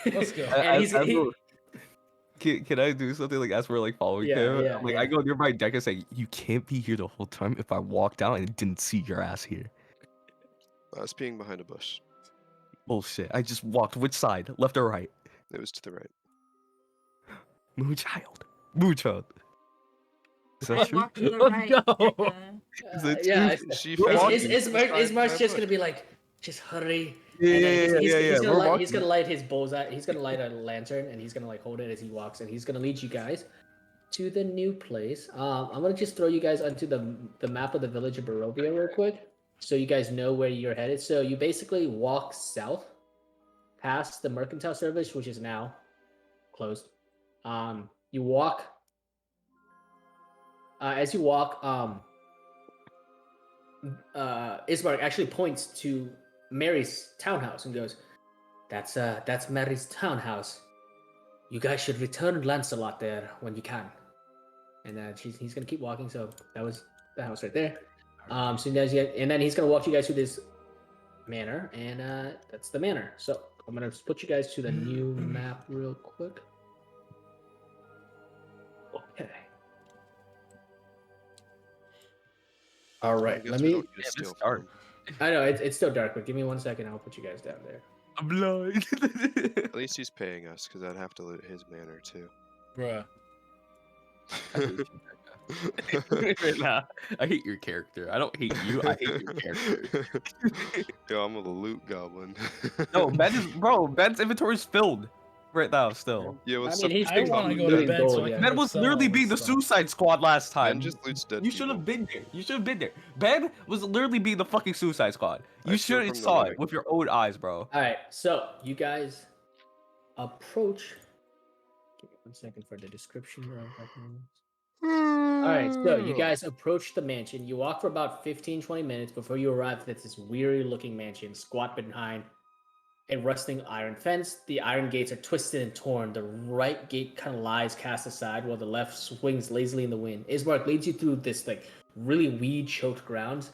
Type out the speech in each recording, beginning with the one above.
Let's go. And As can I do something like as we're like following him? Like I go near my deck and say, "You can't be here the whole time if I walked out and didn't see your ass here." I was peeing behind a bush. Bullshit. I just walked which side? Left or right? It was to the right. Moonchild. Moonchild. Is that I true? walked to the Let's right. go. Is that Yeah, true? She We're found walking. you. Ismark's just gonna be like, just hurry. Yeah, And then yeah, yeah, yeah. he's We're gonna walking. light his bullseye. He's gonna light a lantern and he's gonna like hold it as he walks, and he's gonna lead you guys to the new place. I'm gonna just throw you guys onto the map of the village of Barovia real quick, so you guys know where you're headed. So you basically walk south, past the mercantile service, which is now closed. You walk. As you walk, Ismark actually points to Mary's townhouse and goes, "That's Mary's townhouse. You guys should return Lancelot there when you can." And he's gonna keep walking. So that was the house right there. So you guys and then he's gonna walk you guys through this manor, and that's the manor. So I'm gonna put you guys to the new map real quick. Okay. All right. Let me. It's dark. I know it's still dark, but give me 1 second. I'll put you guys down there. I'm blind. At least he's paying us, because I'd have to loot his manor too. Bruh. Nah, I hate your character. I don't hate you. I hate your character. Yo, I'm a loot goblin. No, Ben's inventory is filled right now still. Yeah, what's I mean, he's I want to go to looting bed gold, so I yeah. can Ben go was sell literally and being the stuff. Suicide Squad last time. Ben just loots dead You should have people. been there. You should have been there. Ben was literally being the fucking Suicide Squad. You I should steal have from the saw right. it with your own eyes, bro. All right, so you guys approach. Give me 1 second for the description. All right, so you guys approach the mansion. You walk for about 15-20 minutes before you arrive at this weary-looking mansion, squat behind a rusting iron fence. The iron gates are twisted and torn. The right gate kind of lies cast aside, while the left swings lazily in the wind. Ismark leads you through this like really weed-choked grounds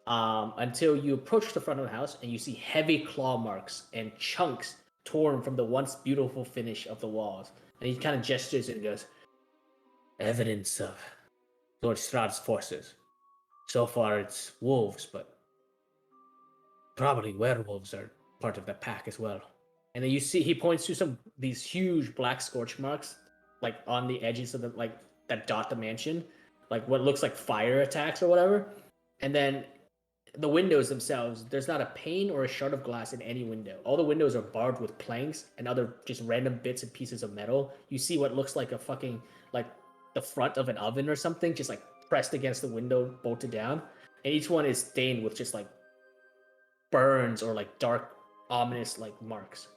until you approach the front of the house, and you see heavy claw marks and chunks torn from the once beautiful finish of the walls. And he kind of gestures and goes, "Evidence of Lord Strahd's forces. So far it's wolves, but probably werewolves are part of the pack as well." And then you see he points to these huge black scorch marks, like on the edges of the that dot the mansion, like what looks like fire attacks or whatever. And then the windows themselves, there's not a pane or a shard of glass in any window. All the windows are barbed with planks and other just random bits and pieces of metal. You see what looks like a fucking like the front of an oven or something, just like pressed against the window, bolted down. And each one is stained with just like burns or like dark, ominous like marks.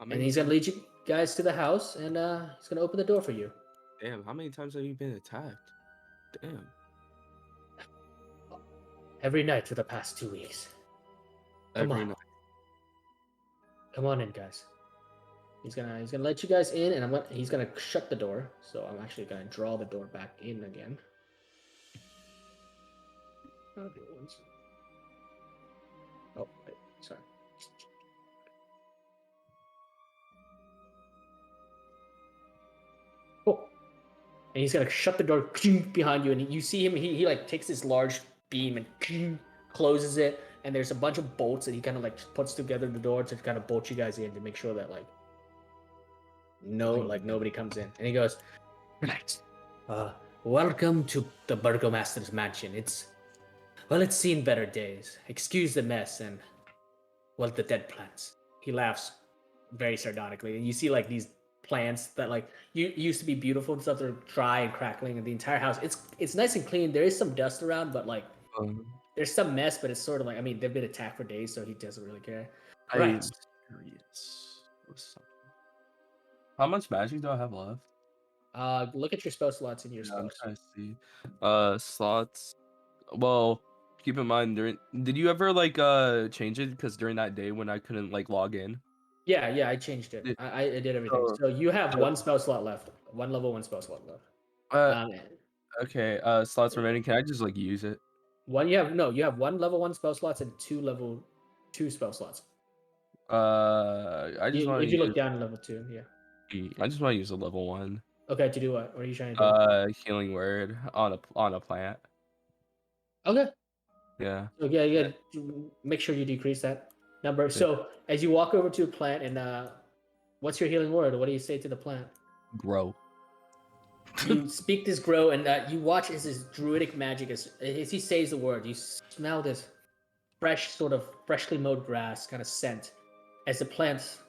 And he's gonna lead you guys to the house, and he's gonna open the door for you. Damn, how many times have you been attacked? Damn. Every night for the past 2 weeks. Come Every on. night. Come on in, guys. He's gonna let you guys in, and he's gonna shut the door. So I'm actually gonna draw the door back in again. Okay, oh, wait, sorry. Oh, and he's gonna shut the door behind you, and you see him. He like takes this large beam and closes it, and there's a bunch of bolts, and he kind of like puts together the door to kind of bolt you guys in to make sure that like nobody comes in. And he goes, "Right, welcome to the Burgomaster's mansion. It's seen better days. Excuse the mess and the dead plants." He laughs very sardonically, and you see like these plants that like used to be beautiful and stuff. They're dry and crackling, and the entire house it's nice and clean. There is some dust around, but like there's some mess, but it's sort of like, I mean, they've been attacked for days, so he doesn't really care. Right. How much magic do I have left? Look at your spell slots in your I'm spells. trying to see. Slots. Well, keep in mind did you ever like change it? Because during that day when I couldn't like log in. Yeah, I changed it. I did everything. So you have one spell slot left. One level 1 spell slot left. Okay. Slots remaining. Can I just like use it? You have 1 level 1 spell slots and 2 level 2 spell slots. I just want If to you use. look down to level 2, yeah. I just want to use a level 1. Okay, to do what? What are you trying to do? Healing word on a plant. Okay. Yeah. So yeah. Make sure you decrease that number. So as you walk over to a plant, and what's your healing word? What do you say to the plant? Grow. You speak this grow, and you watch as this druidic magic as he says the word. You smell this fresh, sort of freshly mowed grass kind of scent as the plants,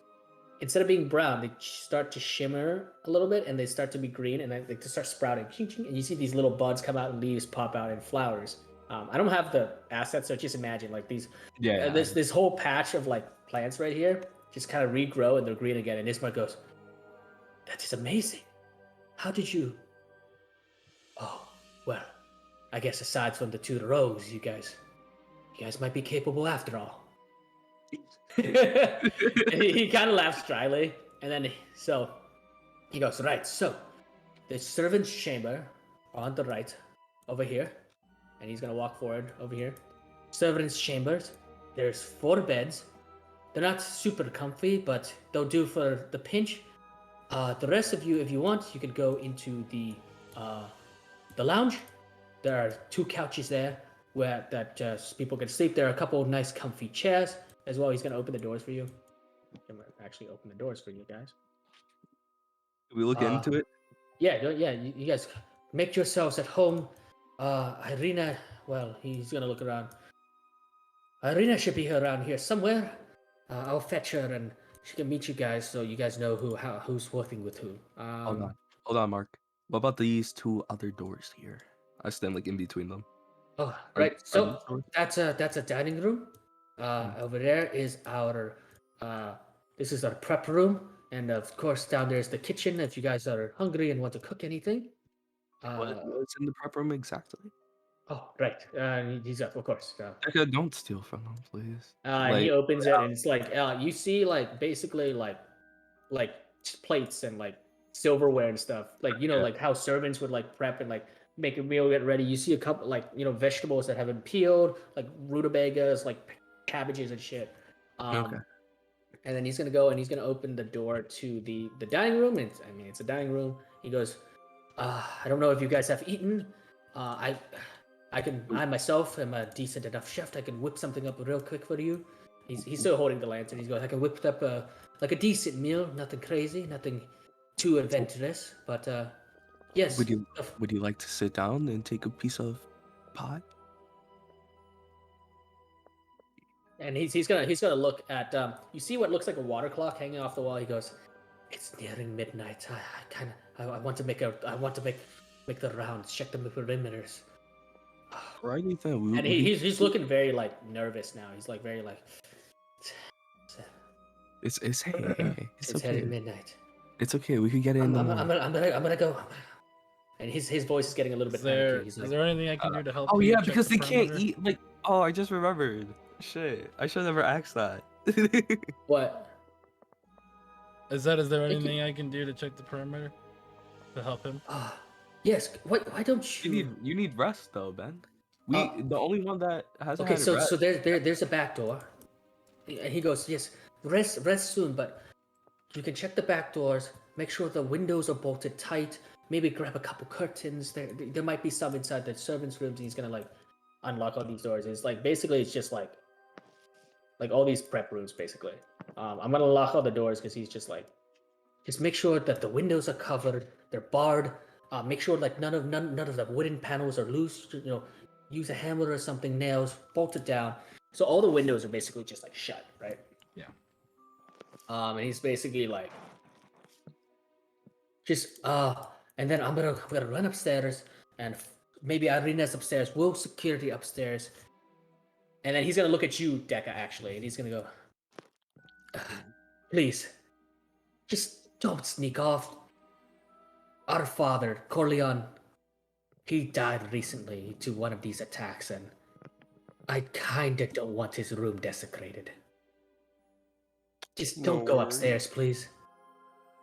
instead of being brown, they start to shimmer a little bit, and they start to be green, and then they start sprouting. And you see these little buds come out, and leaves pop out, and flowers. I don't have the assets, so just imagine like these. Yeah. This whole patch of like plants right here just kind of regrow, and they're green again. And Ismar goes, "That is amazing. How did you?" Oh, well, I guess aside from the 2 rogues, you guys might be capable after all. he kind of laughs dryly, and then he goes, right, so the servant's chamber on the right over here, and he's gonna walk forward over here. Servant's chambers, there's 4 beds. They're not super comfy, but they'll do for the pinch. The rest of you, if you want, you could go into the lounge. There are 2 couches there where that people can sleep. There are a couple of nice comfy chairs as well. He's gonna open the doors for you. I'm gonna actually open the doors for you guys. We look into it. Yeah. You guys make yourselves at home. Irina, well, he's gonna look around. Irina should be around here somewhere. I'll fetch her, and she can meet you guys, so you guys know who's working with who. Hold on, Mark. What about these 2 other doors here? I stand like in between them. Oh, right. So that's a dining room. Over there is our this is our prep room, and of course down there is the kitchen if you guys are hungry and want to cook anything. What's in the prep room exactly? Oh, right. He's up, of course. Don't steal from him, please. He opens it, and it's like you see like basically like plates and like silverware and stuff. Like like how servants would like prep and like make a meal, get ready. You see a couple like vegetables that have been peeled, like rutabagas, like cabbages and shit. Okay. And then he's gonna go and he's gonna open the door to the dining room. And it's a dining room. He goes, I don't know if you guys have eaten. I myself am a decent enough chef. I can whip something up real quick for you. He's still holding the lantern. He's going, I can whip up a decent meal. Nothing crazy, nothing too adventurous. But yes. Would you like to sit down and take a piece of pie? And he's gonna look at you see what looks like a water clock hanging off the wall. He goes, it's nearing midnight. I want to make the rounds, check the perimeters. Right, and he's looking very like nervous now. He's like very like. It's it's heading midnight. It's okay. We could get in. I'm gonna go. And his voice is getting a little bit panicky. Is there anything I can do to help? Oh you yeah, check because the they can't perimeter? eat. Like, oh, I just remembered. Shit, I should never asked that. What? Is there anything I can do to check the perimeter to help him? Yes. Why don't you? You need rest though, Ben. The only one that has. Okay, so there's a back door, and he goes, yes, rest soon, but you can check the back doors, make sure the windows are bolted tight, maybe grab a couple curtains. There might be some inside the servants' rooms. And he's gonna like unlock all these doors. It's like basically it's just like all these prep rooms basically. I'm gonna lock all the doors because he's just like, just make sure that the windows are covered, they're barred. Make sure like none of the wooden panels are loose. Use a hammer or something, nails, bolt it down. So all the windows are basically just like shut, right? Yeah. And he's basically like, just and then I'm gonna run upstairs, and maybe Irina's upstairs. We'll security upstairs, and then he's gonna look at you, Deca, actually, and he's gonna go, please, just don't sneak off. Our father, Corleone, he died recently to one of these attacks, and I kinda don't want his room desecrated. Just don't go upstairs, please.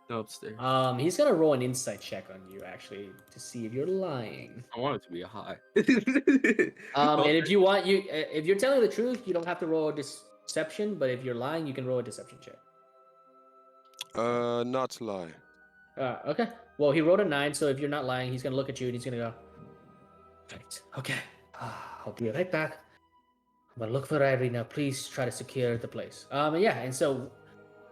Go upstairs. He's gonna roll an insight check on you, actually, to see if you're lying. I want it to be a high. And if you're telling the truth, you don't have to roll this deception, but if you're lying, you can roll a deception check. Not to lie. Okay. Well, he rolled a 9, so if you're not lying, he's gonna look at you and he's gonna go, right, okay. I'll be right back. I'm gonna look for Irina. Please try to secure the place. Yeah, and so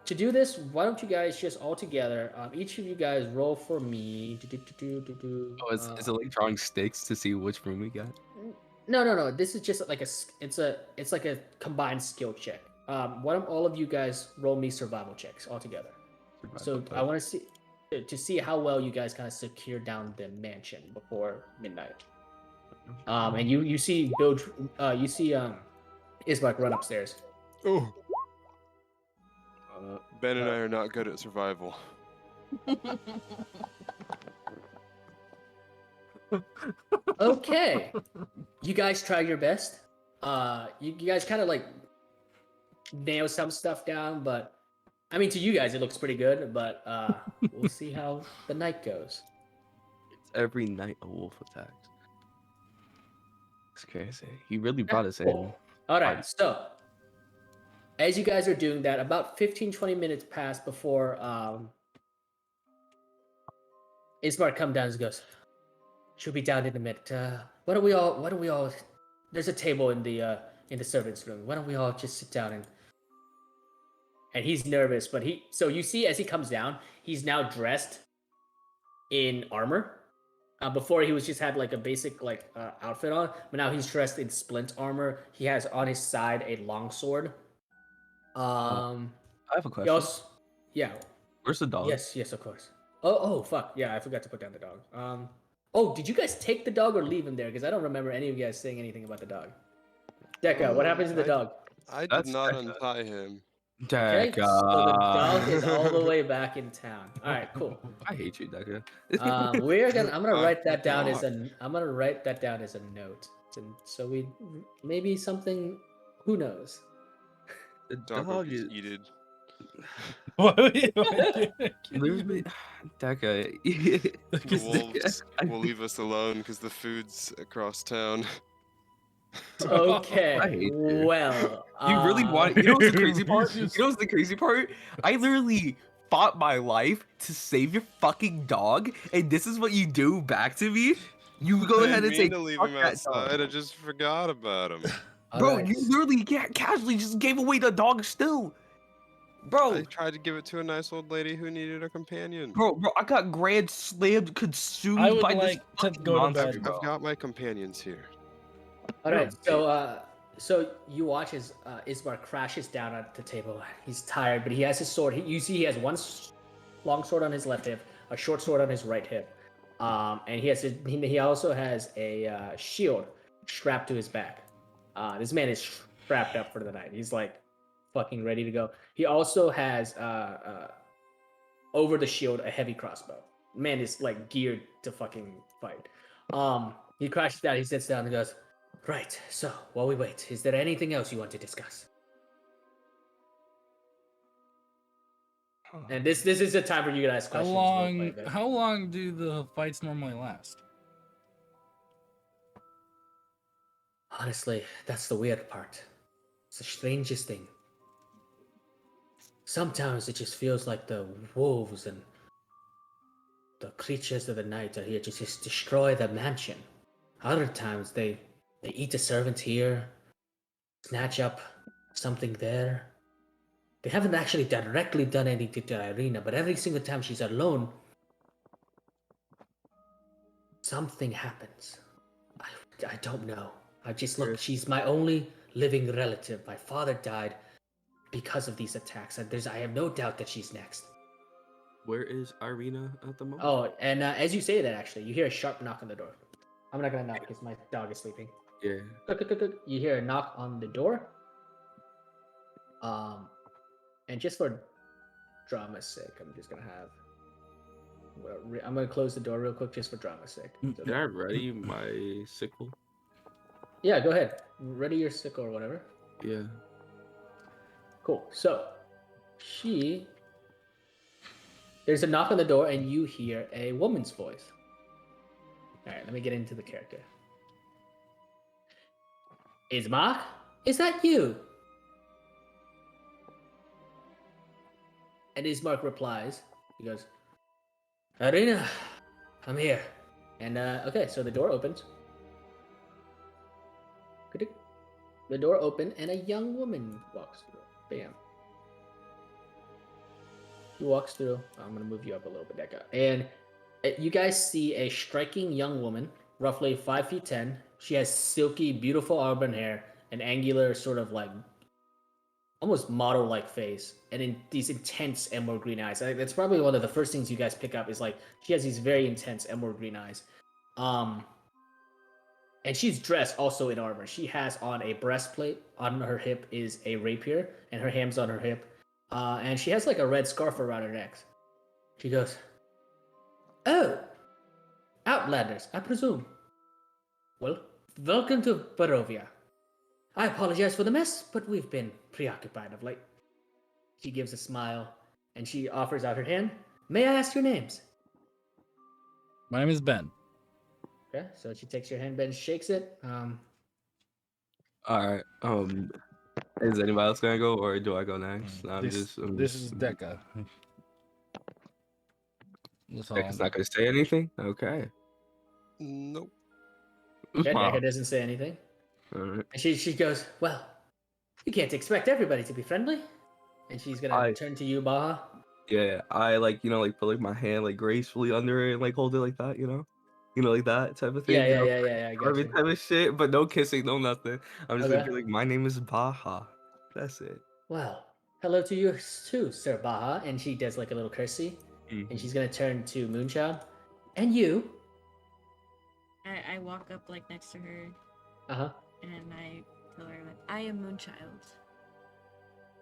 to do this, why don't you guys just all together, each of you guys roll for me. Oh, is it like drawing sticks to see which room we got? No. This is just like it's like a combined skill check. Why don't all of you guys roll me survival checks all together? So I want to see how well you guys kind of secure down the mansion before midnight. And you see Ismark run upstairs. Oh. Ben and I are not good at survival. Okay, you guys try your best. You guys kind of like nail some stuff down, but I mean, to you guys, it looks pretty good. But we'll see how the night goes. It's every night a wolf attacks. It's crazy. He really brought us in. All right, so as you guys are doing that, about 15-20 minutes pass before Ismark comes down and goes, "She'll be down in a minute. Why don't we all? There's a table in the servants' room. Why don't we all just sit down and he's nervous, but so you see as he comes down, he's now dressed in armor. Before he was just had like a basic outfit on, but now he's dressed in splint armor. He has on his side a longsword. I have a question. Yeah. Where's the dog? Yes, of course. Oh, fuck. Yeah, I forgot to put down the dog. Oh, did you guys take the dog or leave him there? Because I don't remember any of you guys saying anything about the dog. Deca, what happens to the dog? I did not untie him. Okay, so the dog is all the way back in town. All right, cool. I hate you, Deca. I'm gonna write that down as a note. So we maybe something. Who knows? The Dog is eaten. What are you Literally, Deca. The wolves will leave us alone because the food's across town. Okay. I hate you. Well, You really want? You know what's the crazy part? You know what's the crazy part? I literally fought my life to save your fucking dog, and this is what you do back to me. You go ahead and say, to leave him outside. I just forgot about him. Bro, right. you literally casually just gave away the dog still. Bro, I tried to give it to a nice old lady who needed a companion. Bro, I got grand slammed, consumed I would by like this to go to monster, bed. bro. I've got my companions here. All right, so you watch as Ismar crashes down at the table. He's tired, but he has his sword. You see, he has one long sword on his left hip, a short sword on his right hip, and he also has a shield strapped to his back. This man is strapped up for the night. He's like fucking ready to go. He also has over the shield a heavy crossbow. Man is like geared to fucking fight. He crashes down. He sits down and goes, "Right. So while we wait, is there anything else you want to discuss?" And this is a time for you to ask questions. How long do the fights normally last? Honestly, that's the weird part. It's the strangest thing. Sometimes it just feels like the wolves and the creatures of the night are here to just destroy the mansion. Other times they eat a servant here, snatch up something there. They haven't actually directly done anything to Irina, but every single time she's alone, something happens. I don't know. I just look. She's my only living relative. My father died because of these attacks, and I have no doubt that she's next. Where is Irina at the moment? Oh, and as you say that, actually, you hear a sharp knock on the door. I'm not gonna knock because my dog is sleeping. Yeah. You hear a knock on the door. And just for drama's sake, I'm gonna close the door real quick just for drama's sake. Can I ready my sickle? Yeah, go ahead. Ready your sickle or whatever. Yeah. Cool. So, there's a knock on the door, and you hear a woman's voice. All right, let me get into the character. Ismark, is that you? And Ismark replies. He goes, Arena, I'm here. And okay, so the door opens. The door opened and a young woman walks through. Bam. She walks through. I'm gonna move you up a little bit, Deca. And you guys see a striking young woman, roughly 5'10". She has silky, beautiful auburn hair, an angular sort of like almost model-like face, and in these intense emerald green eyes. I think that's probably one of the first things you guys pick up is like she has these very intense emerald green eyes. And she's dressed also in armor. She has on a breastplate. On her hip is a rapier, and her ham's on her hip. And she has like a red scarf around her neck. She goes, "Oh, Outlanders, I presume. Well, welcome to Barovia. I apologize for the mess, but we've been preoccupied of late." She gives a smile, and she offers out her hand. "May I ask your names?" My name is Ben. Okay, so she takes your hand, Ben shakes it. All right. Is anybody else gonna go, or do I go next? This is Deca. That's all. It's not gonna say anything. Okay. Nope. Okay, Wow. Deca doesn't say anything. All right. And she goes, "Well, you can't expect everybody to be friendly." And she's gonna turn to you, Baha. Yeah, I put like my hand like gracefully under it and like hold it like that, like that type of thing. Yeah, you yeah, know, yeah, yeah, I got Carving you. type of shit, but no kissing, no nothing. I'm just gonna Okay. be like, my name is Baha. That's it. Well, hello to you too, Sir Baha. And she does like a little curtsy. And she's gonna turn to Moonchild. And you? I walk up like next to her Uh-huh. and I tell her that I am Moonchild.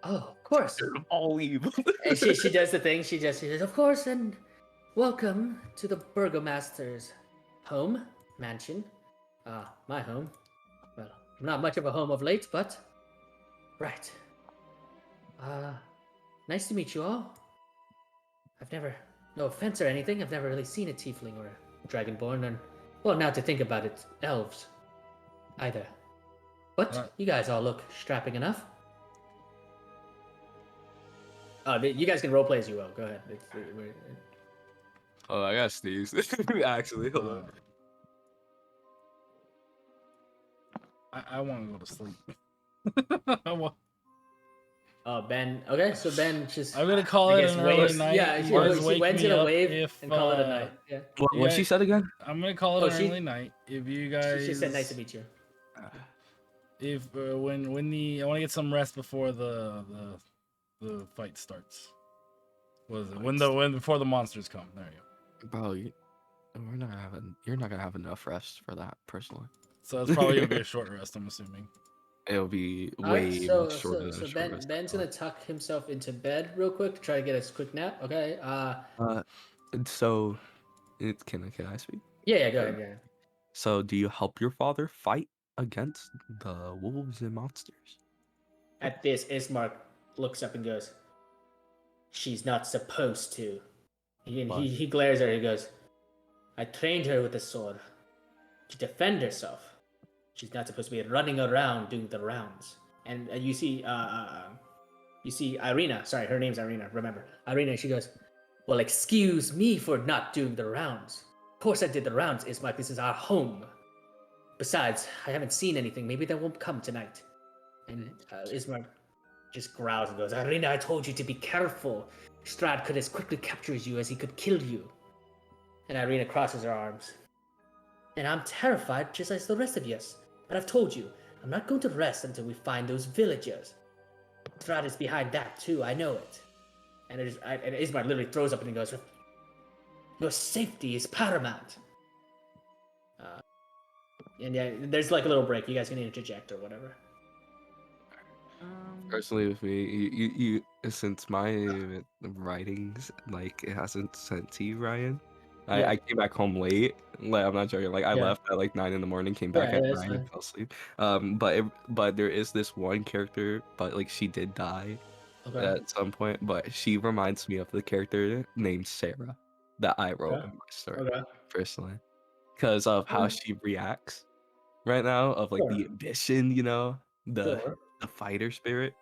Oh, of course. All evil. And she does the thing. She says, "Of course, and welcome to the Burgomaster's home, mansion. My home. Well, not much of a home of late, but right. Nice to meet you all. I've never, no offense or anything, I've never really seen a tiefling or a dragonborn, and well, now to think about it, elves either. But you guys all look strapping enough." You guys can roleplay as you will. Go ahead. Oh, I gotta sneeze. Actually, hold on. I want to go to sleep. I want. Ben. Okay, so Ben just. I'm gonna call I it guess an early waves. night. Yeah, You she guys went wake to me the up wave if, and call it a night. Yeah. What she said again? I'm gonna call it Oh, an she- early night. If you guys, She said nice to meet you. if when I want to get some rest before the fight starts. What is it? When before the monsters come. There you go. Bro, you're not gonna have enough rest for that, personally. So it's probably gonna be a short rest. I'm assuming. It'll be Alright, way so much shorter than a short rest. Ben's gonna tuck himself into bed real quick to try to get a quick nap. Okay. So, can I speak? Yeah. Go ahead. Yeah. So, do you help your father fight against the wolves and monsters? At this, Ismark looks up and goes, "She's not supposed to." He glares at her. He goes, "I trained her with a sword to defend herself. She's not supposed to be running around doing the rounds." And you see Irina. Sorry, her name's Irina. Remember, Irina. She goes, "Well, excuse me for not doing the rounds. Of course, I did the rounds, Ismark. This is our home. Besides, I haven't seen anything. Maybe they won't come tonight." And Ismark just growls and goes, "Irina, I told you to be careful. Strahd could as quickly capture you as he could kill you." And Irina crosses her arms. "And I'm terrified just as the rest of us. But I've told you, I'm not going to rest until we find those villagers. Strahd is behind that too, I know it." And Ismark literally throws up and he goes, "Your safety is paramount." And yeah, there's like a little break. You guys can interject or whatever. Personally, with me, you since my writings, like, it hasn't sent to you, Ryan. Yeah. I came back home late. Like, I'm not joking. Like, I Yeah. left at like 9 in the morning, came back at that's 9 fine. and fell asleep. But there is this one character, but like she did die Okay. at some point. But she reminds me of the character named Sarah that I wrote Okay. in my story Okay. personally, because of how she reacts right now, of like the Sure. ambition, the Sure. fighter spirit.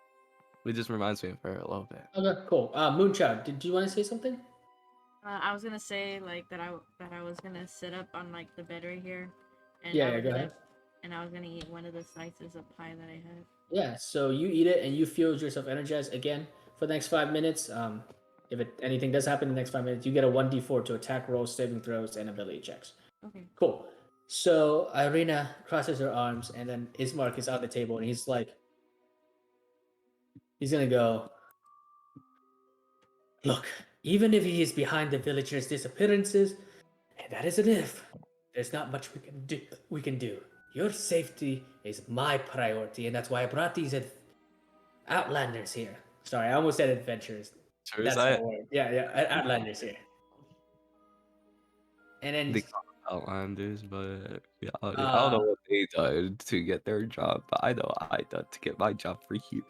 It just reminds me of her a little bit. Okay, cool. Moonchild, did you want to say something? I was gonna say like that I was gonna sit up on like the bed right here, and Yeah, I yeah, was go gonna ahead. and I was gonna eat one of the slices of pie that I had. Yeah, so you eat it and you feel yourself energized again for the next 5 minutes. If anything does happen in the next 5 minutes, you get a 1d4 to attack rolls, saving throws, and ability checks. Okay. Cool. So Irina crosses her arms, and then Ismark is on the table, and he's like, he's gonna go, look, even if he is behind the villagers' disappearances, and that is an if, there's not much we can do. Your safety is my priority, and that's why I brought these outlanders here. Sorry, I almost said adventurers. Sure That's is that? the word. Yeah, outlanders here. And then They call them Outlanders, but yeah, I don't know what they done to get their job, but I know I done to get my job for you.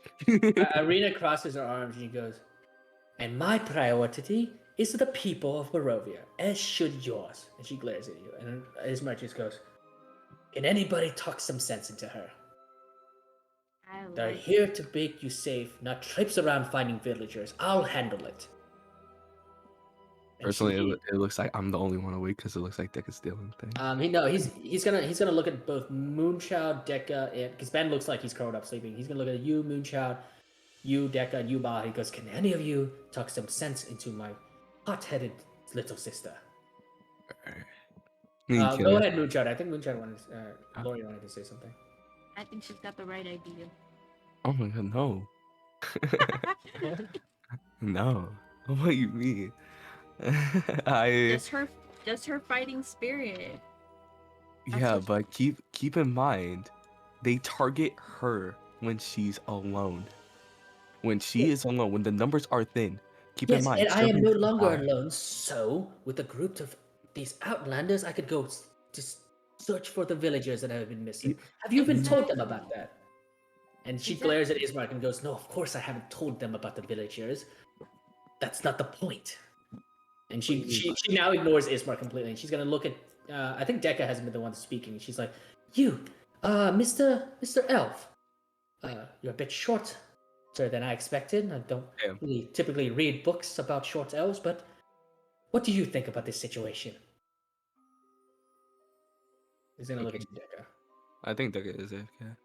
Irina crosses her arms and she goes, and my priority is the people of Barovia, as should yours. And she glares at you. And Ismark just goes, can anybody talk some sense into her? They're like here to make you safe, not trips around finding villagers. I'll handle it. And Personally, she- it looks like I'm the only one awake because it looks like Dick is stealing things. he's gonna look at both Moonchild, Dekka, and because Ben looks like he's curled up sleeping. He's gonna look at you, Moonchild, you, Dekka, and you, Ba. He goes, can any of you talk some sense into my hot-headed little sister? Go ahead, Moonchild. I think Moonchild wanted, Lori wanted to say something. I think she's got the right idea. Oh my god, no. No. What do you mean? Just her fighting spirit. Yeah, what- but keep in mind, they target her when she's alone. When she is alone, when the numbers are thin, keep in Yes, mind. and I am no servants longer die. alone. So, with a group of these outlanders, I could go just search for the villagers that have been missing. Have you even told them about that? And she glares at Ismark and goes, no, of course I haven't told them about the villagers. That's not the point. And she now ignores Ismark completely. And she's going to look at, I think Dekka hasn't been the one speaking. She's like, you, Mr. Elf, you're a bit shorter than I expected. I don't really typically read books about short elves, but what do you think about this situation? He's going to look at you, Dekka. I think Dick is AFK.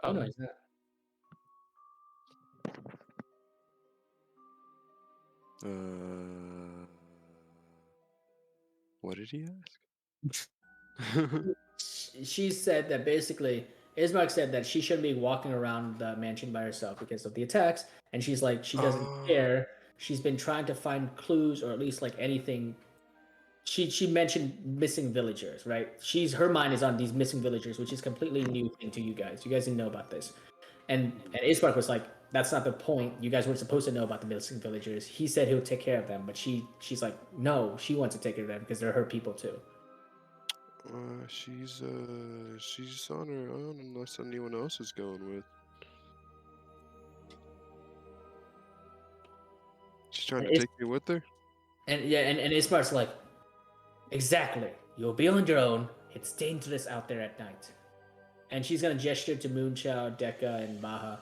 Oh, no, he's not. What did he ask? She said that basically, Ismark said that she shouldn't be walking around the mansion by herself because of the attacks, and she's like, she doesn't care. She's been trying to find clues or at least like anything. She mentioned missing villagers, right? Her mind is on these missing villagers, which is completely new thing to you guys. You guys didn't know about this, and Ismark was like, that's not the point. You guys weren't supposed to know about the missing villagers. He said he'll take care of them, but she's like, no, she wants to take care of them because they're her people too. She's on her own unless anyone else is going with. She's trying to take you with her. And yeah, and Ismark's like, exactly. You'll be on your own. It's dangerous out there at night. And she's gonna gesture to Moonchild, Dekka, and Maha.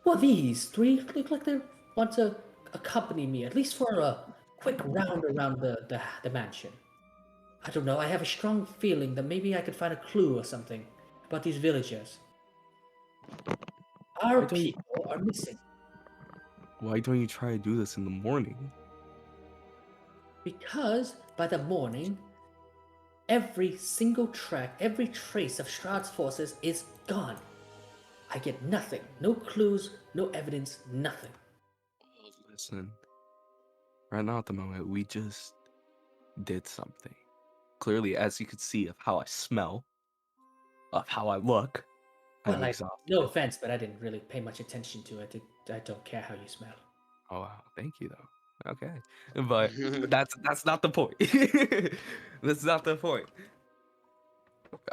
Well, these three look like they want to accompany me, at least for a quick round around the mansion. I don't know, I have a strong feeling that maybe I could find a clue or something about these villagers. Our people are missing. Why don't you try to do this in the morning? Because by the morning, every single track, every trace of Strahd's forces is gone. I get nothing. No clues, no evidence, nothing. Listen, right now at the moment, we just did something. Clearly, as you could see of how I smell, of how I look, I'm exhausted. No offense, but I didn't really pay much attention to it. I don't care how you smell. Oh wow, thank you though. Okay, but that's not the point. That's not the point.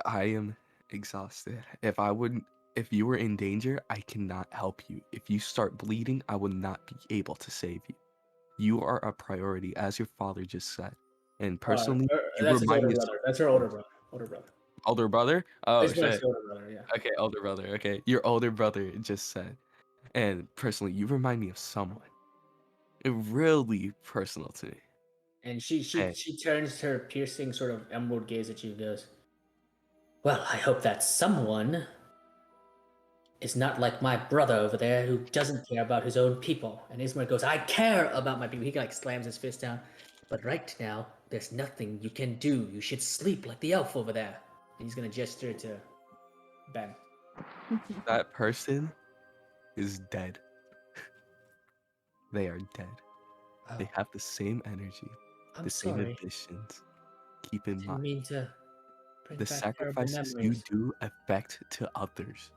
I am exhausted. If you were in danger, I cannot help you. If you start bleeding, I will not be able to save you. You are a priority, as your father just said. And personally, you that's his remind older me. brother. That's her older brother. Older brother. Older brother? Oh His shit. older brother, yeah. Okay, older brother. Okay, your older brother just said And personally, you remind me of someone. It really personal to me. And she Hey. turns her piercing sort of emerald gaze at you and goes, well, I hope that someone is not like my brother over there who doesn't care about his own people. And Ismar goes, I care about my people. He like slams his fist down. But right now, there's nothing you can do. You should sleep like the elf over there. And he's gonna gesture to Ben. That person is dead. They are dead. They Oh, have the same energy, I'm the same sorry. ambitions. Keep in Didn't mind, mean to bring the back terrible sacrifices you memories. do affect to others.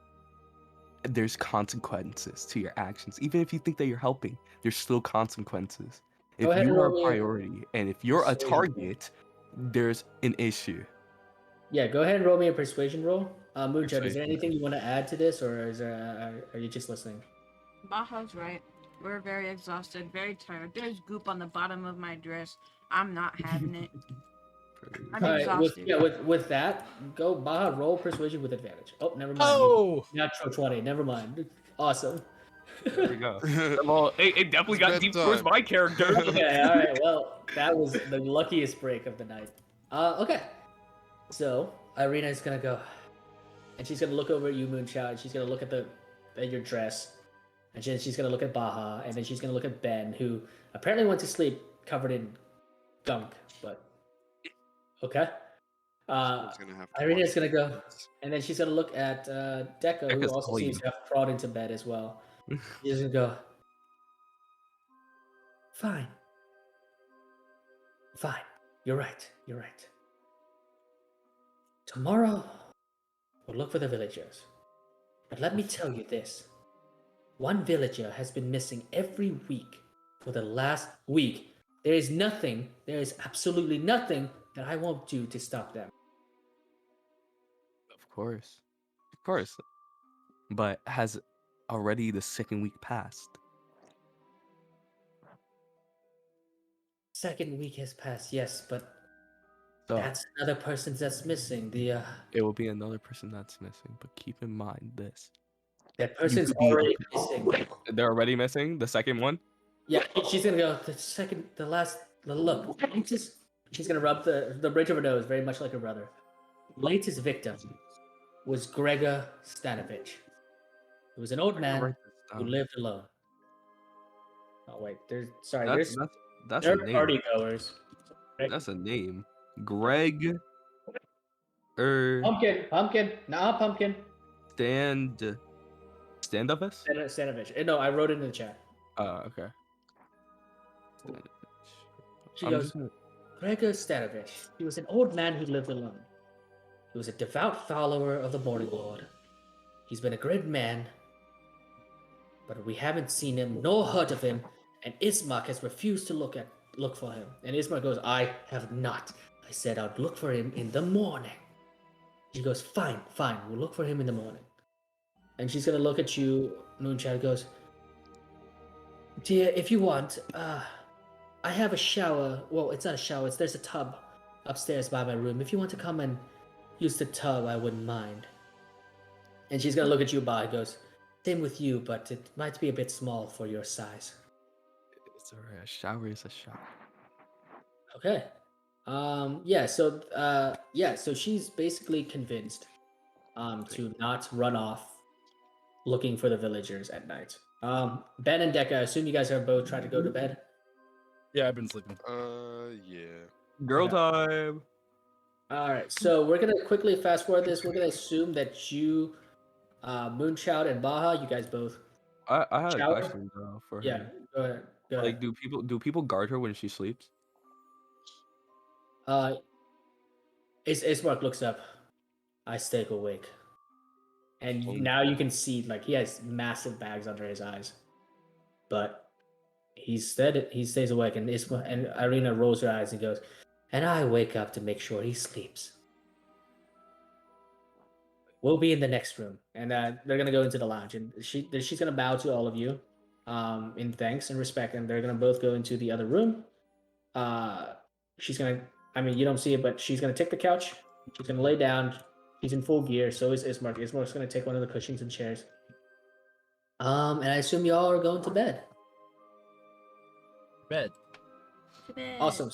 There's consequences to your actions. Even if you think that you're helping, there's still consequences. Go If ahead and you are a roll me a priority and if you're a persuasion roll. target, there's an issue. Yeah, go ahead and roll me a persuasion roll. Moonshot, is there Persuasion. anything you want to add to this, or is there, are you just listening? Baja's right. We're very exhausted, very tired. There's goop on the bottom of my dress. I'm not having it. I'm All right, exhausted. with that, go Baja, roll persuasion with advantage. Oh, never mind. Oh, Natural 20. Never mind. Awesome. There we go. Well, it definitely It's got deep towards bedtime. my character. Okay, all right. Well, that was the luckiest break of the night. Okay. So Irina is gonna go, and she's gonna look over at you, Moonshot. She's gonna look at your dress, and she's gonna look at Baja, and then she's gonna look at Ben, who apparently went to sleep covered in gunk. But okay. Someone's gonna have to Irina's watch gonna the go, kids. and then she's gonna look at Deca, who Deca's also seems clean. to have crawled into bed as well. She's gonna go, fine. Fine. You're right. You're right. Tomorrow, we'll look for the villagers. But let me tell you this. One villager has been missing every week for the last week. There is absolutely nothing that I won't do to stop them. Of course. But has already the second week passed? Second week has passed, yes, but So that's another person that's missing. it will be another person that's missing. But keep in mind this: That person's could be already open. missing. They're already missing the second one. Yeah, she's gonna go. Look. She's gonna rub the bridge of her nose, very much like her brother. Latest victim was Gregor Stanovich. He was an old man Write this who down. lived alone. Oh wait, That's there a are name. party goers. That's a name. Greg. Pumpkin, nah, pumpkin. Standofus? Stanovich. No, I wrote it in the chat. Oh, okay. She I'm goes, just gonna- Gregor Stanovich. He was an old man who lived alone. He was a devout follower of the Morning Lord. He's been a great man, but we haven't seen him nor heard of him, and Ismark has refused to look for him. And Ismark goes, I have not. I said I'd look for him in the morning. She goes, fine, we'll look for him in the morning. And she's gonna look at you, Moonchild goes, dear, if you want, I have a shower. Well, it's not a shower, there's a tub upstairs by my room. If you want to come and use the tub, I wouldn't mind. And she's gonna look at you, Ba, and goes, same with you, but it might be a bit small for your size. It's alright. A shower is a shower. Okay. So she's basically convinced to not run off looking for the villagers at night. Ben and Deca, I assume you guys are both trying to go to bed. yeah, I've been sleeping. Yeah. Girl Okay. time. All right, so we're gonna quickly fast forward this. We're gonna assume that you, Moonchild and Baja, you guys both. I had Shower? a question though for Yeah, her. go ahead. Go ahead. Like, do people guard her when she sleeps? Ismark looks up. I stay awake, and now you can see like he has massive bags under his eyes, but he stays awake. And Irina rolls her eyes and goes, and I wake up to make sure he sleeps. We'll be in the next room, and they're gonna go into the lounge, and she's gonna bow to all of you, in thanks and respect, and they're gonna both go into the other room. She's gonna, I mean, you don't see it, but she's gonna take the couch. She's gonna lay down. She's in full gear. So is Ismark. Ismark's gonna take one of the cushions and chairs. And I assume y'all are going to bed. Bed. To bed. Awesome.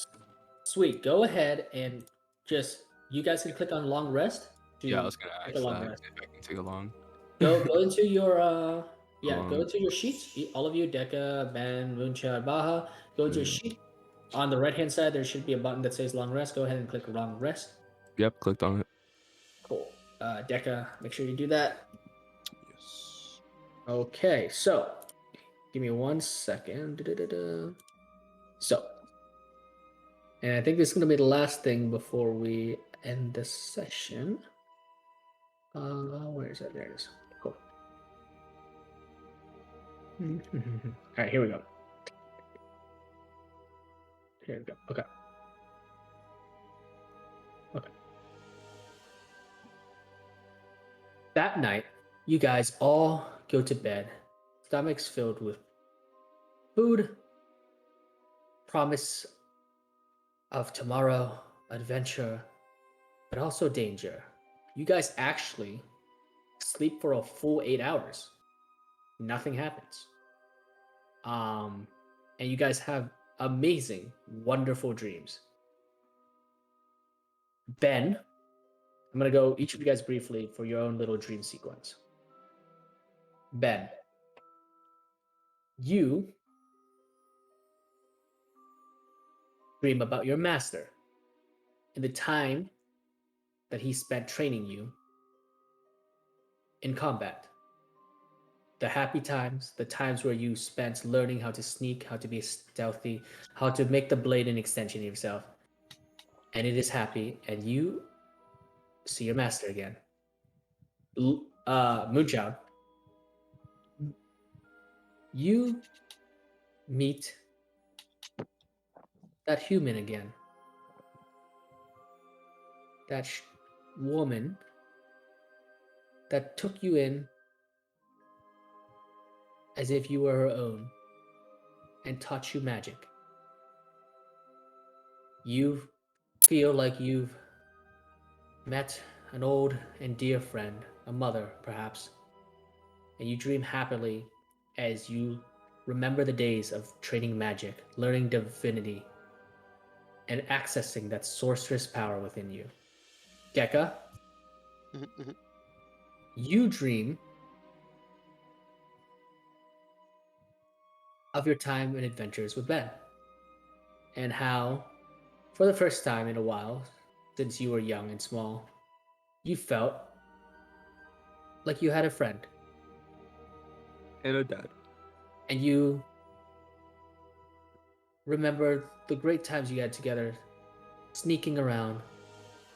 Sweet. Go ahead and just you guys can click on long rest to Yeah, I was gonna take ask a long that rest. if I can take a long. Go into your yeah, go Long. into your sheets. All of you, Deka, Ben, Muncha, Baha, go into your Mm. sheet. On the right hand side, there should be a button that says long rest. Go ahead and click long rest. Yep, clicked on it. Cool. Deka, make sure you do that. Yes. Okay, so give me 1 second. Da-da-da-da. So, and I think this is gonna be the last thing before we end the session. Where is that? There it is. Cool. All right, here we go. Here we go. Okay. Okay. That night, you guys all go to bed, stomachs filled with food, promise of tomorrow, adventure, but also danger. You guys actually sleep for a full 8 hours. Nothing happens. And you guys have amazing, wonderful dreams. Ben, I'm gonna go each of you guys briefly for your own little dream sequence. Ben, you dream about your master and the time that he spent training you in combat. The happy times, the times where you spent learning how to sneak, how to be stealthy, how to make the blade an extension of yourself. And it is happy, and you see your master again. Moonchild, you meet that human again. That woman that took you in as if you were her own and taught you magic. You feel like you've met an old and dear friend, a mother perhaps, and you dream happily as you remember the days of training magic, learning divinity, and accessing that sorceress power within you. Gekka, you dream of your time and adventures with Ben, and how, for the first time in a while, since you were young and small, you felt like you had a friend, And a dad. and you remember the great times you had together, sneaking around,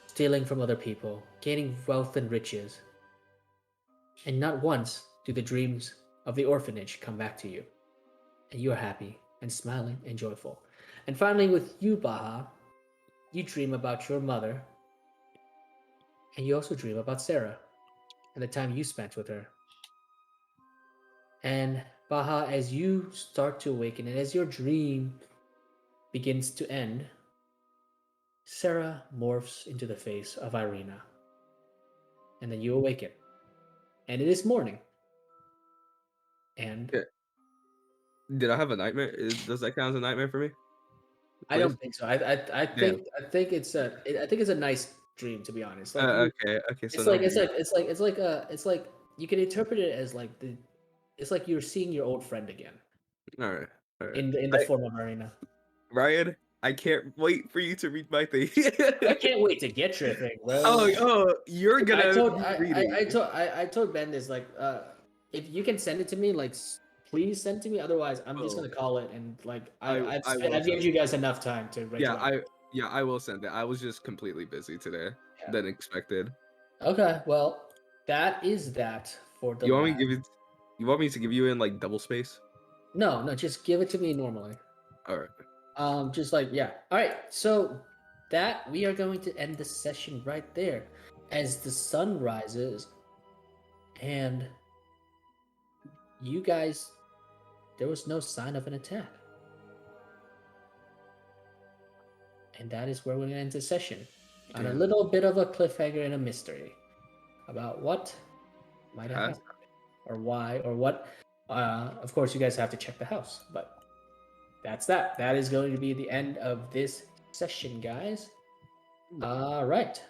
stealing from other people, gaining wealth and riches. And not once do the dreams of the orphanage come back to you. And you are happy and smiling and joyful. And finally, with you, Baha, you dream about your mother. And you also dream about Sarah and the time you spent with her. And Baha, as you start to awaken and as your dream begins to end, Sarah morphs into the face of Irina. And then you awaken. And it is morning. And Yeah. Did I have a nightmare? Does that count as a nightmare for me? I don't think so. I think it's a nice dream, to be honest. Like Okay. So it's no like it's dream. like it's like it's like it's like you can interpret it as like it's like you're seeing your old friend again All right. in the form of Marina. Ryan, I can't wait for you to read my thing. I can't wait to get your thing, bro. You're gonna read it. I told Ben this like if you can send it to me, like please send it to me. Otherwise, I'm just Oh. gonna call it and like I will I've send given you guys enough time to write it out. I will send it. I was just completely busy today Yeah. than expected. Okay, well, that is that for the You want me last- to give it? You want me to give you in like double space? No, just give it to me normally. All right. Just like yeah. All right, so that we are going to end the session right there as the sun rises and you guys there was no sign of an attack. And that is where we're going to end the session on a Damn. little bit of a cliffhanger and a mystery about what might have Has- happened or why or what Of course, you guys have to check the house, but that's that. That is going to be the end of this session, guys. All right.